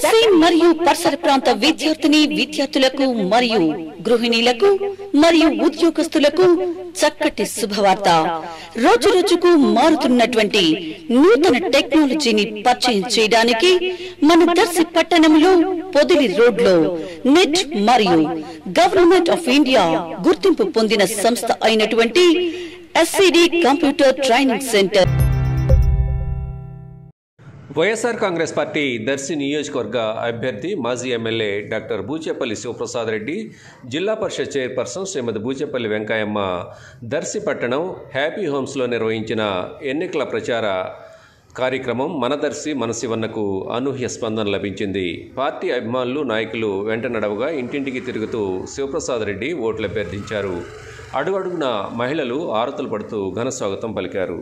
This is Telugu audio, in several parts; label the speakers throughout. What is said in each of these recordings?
Speaker 1: దర్శి మరియు పరిసర ప్రాంత విద్యార్థులకు మరియు గృహిణీలకు మరియు ఉద్యోగస్తులకు చక్కటి శుభవార్త. రోజు రోజుకు మారుతున్నటువంటి నూతన టెక్నాలజీని పరిచయం చేయడానికి మన దర్శి పట్టణంలో పొదిలి రోడ్లో నెట్ మరియు గవర్నమెంట్ ఆఫ్ ఇండియా గుర్తింపు పొందిన సంస్థ అయినటువంటి SCD computer training centre.
Speaker 2: YSR Congress party Darsi నియోజకవర్గ అభ్యర్థి మాజీ ఎమ్మెల్యే డాక్టర్ బూచేపల్లి శివప్రసాద్ రెడ్డి, జిల్లా పరిషత్ చైర్పర్సన్ శ్రీమతి బూచేపల్లి వెంకయ్యమ్మ దర్శి పట్టణం హ్యాపీ హోమ్స్లో నిర్వహించిన ఎన్నికల ప్రచార కార్యక్రమం మన దర్శి మన శివన్నకు అనూహ్య స్పందన లభించింది. పార్టీ అభిమానులు, నాయకులు వెంట నడవగా ఇంటింటికి తిరుగుతూ శివప్రసాద్ రెడ్డి ఓట్లు అభ్యర్థించారు. అడుగడుగున మహిళలు ఆరతులు పడుతూ ఘన స్వాగతం పలికారు.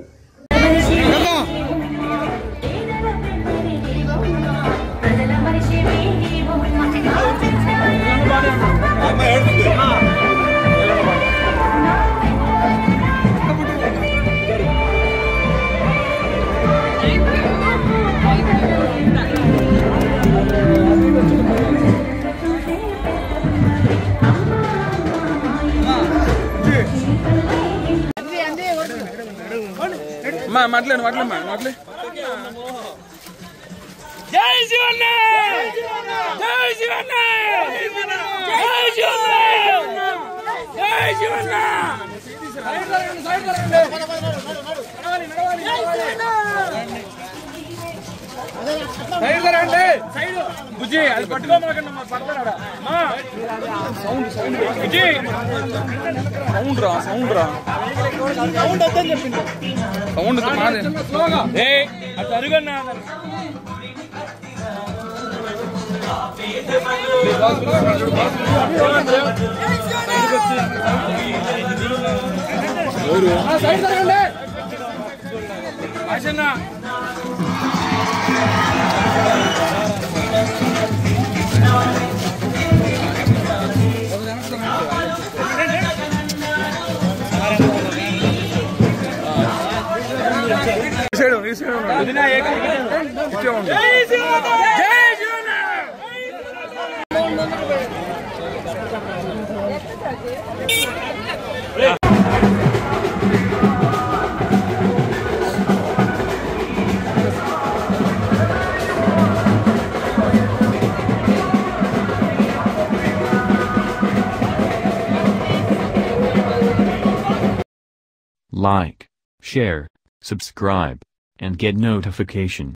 Speaker 3: మాట్లాడు జై శివన్న, జై శివన్న, జై శివన్న, జై శివన్న. బుజ్జి అది పట్టుకోమాకండి, పడతాడా బుజ్జి. సౌండ్ రా సౌండ్ వద్దని చెప్పింది. సౌండ్ అది అరుగన్నా.
Speaker 4: Like, share, subscribe, and get notification.